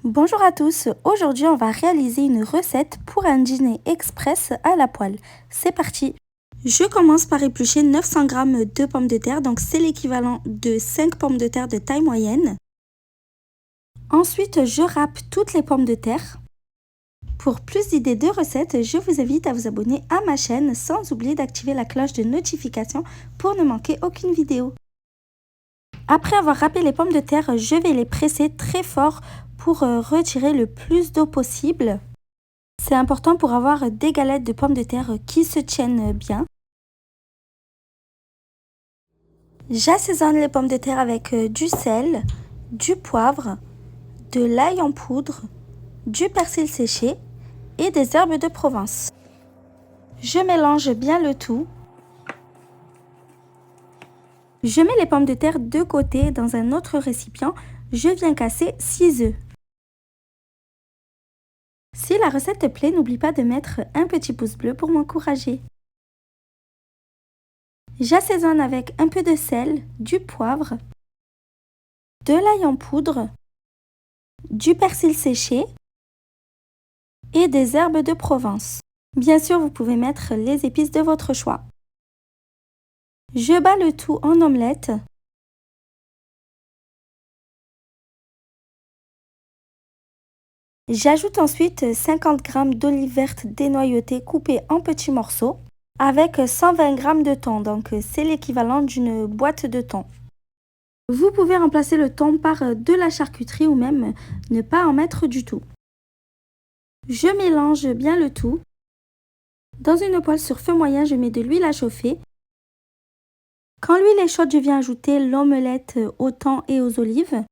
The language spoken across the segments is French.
Bonjour à tous, aujourd'hui on va réaliser une recette pour un dîner express à la poêle. C'est parti! Je commence par éplucher 900 g de pommes de terre, donc c'est l'équivalent de 5 pommes de terre de taille moyenne. Ensuite, je râpe toutes les pommes de terre. Pour plus d'idées de recettes, je vous invite à vous abonner à ma chaîne sans oublier d'activer la cloche de notification pour ne manquer aucune vidéo. Après avoir râpé les pommes de terre, je vais les presser très fort pour retirer le plus d'eau possible. C'est important pour avoir des galettes de pommes de terre qui se tiennent bien. J'assaisonne les pommes de terre avec du sel, du poivre, de l'ail en poudre, du persil séché et des herbes de Provence. Je mélange bien le tout. Je mets les pommes de terre de côté dans un autre récipient. Je viens casser 6 œufs. Si la recette te plaît, n'oublie pas de mettre un petit pouce bleu pour m'encourager. J'assaisonne avec un peu de sel, du poivre, de l'ail en poudre, du persil séché et des herbes de Provence. Bien sûr, vous pouvez mettre les épices de votre choix. Je bats le tout en omelette. J'ajoute ensuite 50 g d'olives vertes dénoyautées coupées en petits morceaux avec 120 g de thon, donc c'est l'équivalent d'une boîte de thon. Vous pouvez remplacer le thon par de la charcuterie ou même ne pas en mettre du tout. Je mélange bien le tout. Dans une poêle sur feu moyen, je mets de l'huile à chauffer. Quand l'huile est chaude, je viens ajouter l'omelette au thon et aux olives.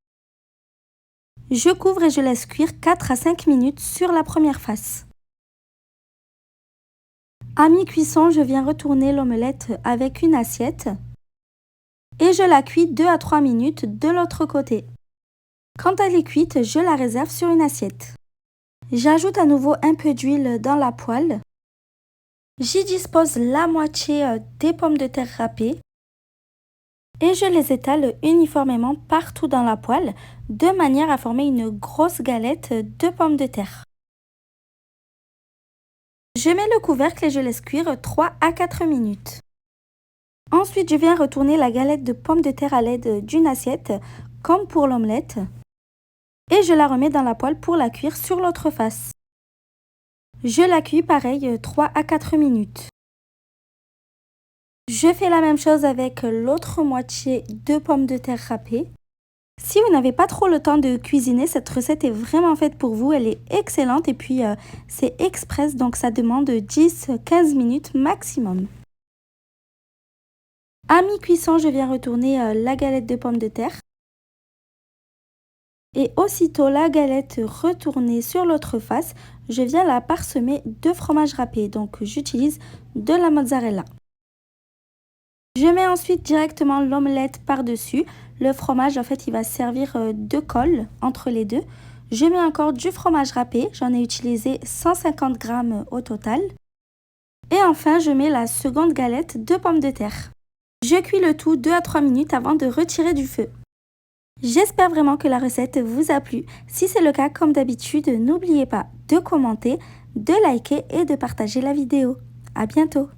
Je couvre et je laisse cuire 4 à 5 minutes sur la première face. À mi-cuisson, je viens retourner l'omelette avec une assiette et je la cuis 2 à 3 minutes de l'autre côté. Quand elle est cuite, je la réserve sur une assiette. J'ajoute à nouveau un peu d'huile dans la poêle. J'y dispose la moitié des pommes de terre râpées et je les étale uniformément partout dans la poêle de manière à former une grosse galette de pommes de terre. Je mets le couvercle et je laisse cuire 3 à 4 minutes. Ensuite, je viens retourner la galette de pommes de terre à l'aide d'une assiette, comme pour l'omelette, et je la remets dans la poêle pour la cuire sur l'autre face. Je la cuis pareil 3 à 4 minutes. Je fais la même chose avec l'autre moitié de pommes de terre râpées. Si vous n'avez pas trop le temps de cuisiner, cette recette est vraiment faite pour vous. Elle est excellente et puis c'est express, donc ça demande 10-15 minutes maximum. À mi-cuisson, je viens retourner la galette de pommes de terre. Et aussitôt la galette retournée sur l'autre face, je viens la parsemer de fromage râpé. Donc j'utilise de la mozzarella. Je mets ensuite directement l'omelette par-dessus. Le fromage, en fait, il va servir de colle entre les deux. Je mets encore du fromage râpé. J'en ai utilisé 150 g au total. Et enfin, je mets la seconde galette de pommes de terre. Je cuis le tout 2 à 3 minutes avant de retirer du feu. J'espère vraiment que la recette vous a plu. Si c'est le cas, comme d'habitude, n'oubliez pas de commenter, de liker et de partager la vidéo. À bientôt!